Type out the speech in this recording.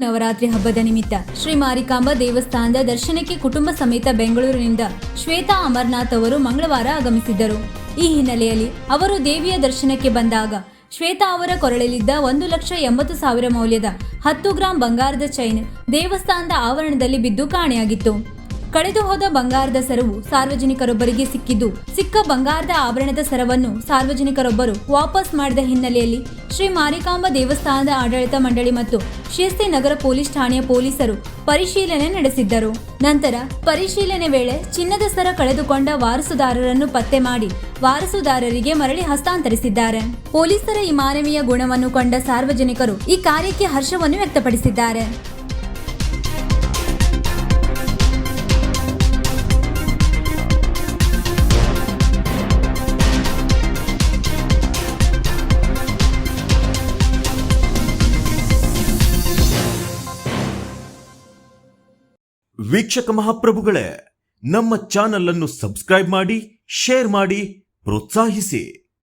ನವರಾತ್ರಿ ಹಬ್ಬದ ನಿಮಿತ್ತ ಶ್ರೀ ಮಾರಿಕಾಂಬಾ ದೇವಸ್ಥಾನದ ದರ್ಶನಕ್ಕೆ ಕುಟುಂಬ ಸಮೇತ ಬೆಂಗಳೂರಿನಿಂದ ಶ್ವೇತಾ ಅಮರನಾಥ್ ಅವರು ಮಂಗಳವಾರ ಆಗಮಿಸಿದ್ದರು. ಈ ಹಿನ್ನೆಲೆಯಲ್ಲಿ ಅವರು ದೇವಿಯ ದರ್ಶನಕ್ಕೆ ಬಂದಾಗ ಶ್ವೇತಾ ಅವರ ಕೊರಳಲ್ಲಿದ್ದ 1,80,000 ಮೌಲ್ಯದ 10 ಗ್ರಾಂ ಬಂಗಾರದ ಚೈನ್ ದೇವಸ್ಥಾನದ ಆವರಣದಲ್ಲಿ ಬಿದ್ದು ಕಾಣೆಯಾಗಿತ್ತು. ಕಳೆದು ಹೋದ ಬಂಗಾರದ ಸರವು ಸಾರ್ವಜನಿಕರೊಬ್ಬರಿಗೆ ಸಿಕ್ಕಿದ್ದು, ಸಿಕ್ಕ ಬಂಗಾರದ ಆಭರಣದ ಸರವನ್ನು ಸಾರ್ವಜನಿಕರೊಬ್ಬರು ವಾಪಸ್ ಮಾಡಿದ ಹಿನ್ನೆಲೆಯಲ್ಲಿ ಶ್ರೀ ಮಾರಿಕಾಂಬಾ ದೇವಸ್ಥಾನದ ಆಡಳಿತ ಮಂಡಳಿ ಮತ್ತು ಶಿರಸಿ ನಗರ ಪೊಲೀಸ್ ಠಾಣೆಯ ಪೊಲೀಸರು ಪರಿಶೀಲನೆ ನಡೆಸಿದ್ದರು. ನಂತರ ಪರಿಶೀಲನೆ ವೇಳೆ ಚಿನ್ನದ ಸರ ಕಳೆದುಕೊಂಡ ವಾರಸುದಾರರನ್ನು ಪತ್ತೆ ಮಾಡಿ ವಾರಸುದಾರರಿಗೆ ಮರಳಿ ಹಸ್ತಾಂತರಿಸಿದ್ದಾರೆ. ಪೊಲೀಸರ ಈ ಮಾನವೀಯ ಗುಣವನ್ನು ಕಂಡ ಸಾರ್ವಜನಿಕರು ಈ ಕಾರ್ಯಕ್ಕೆ ಹರ್ಷವನ್ನು ವ್ಯಕ್ತಪಡಿಸಿದ್ದಾರೆ. ವೀಕ್ಷಕ ಮಹಾಪ್ರಭುಗಳೇ, ನಮ್ಮ ಚಾನಲ್ ಅನ್ನು ಸಬ್ಸ್ಕ್ರೈಬ್ ಮಾಡಿ, ಶೇರ್ ಮಾಡಿ, ಪ್ರೋತ್ಸಾಹಿಸಿ.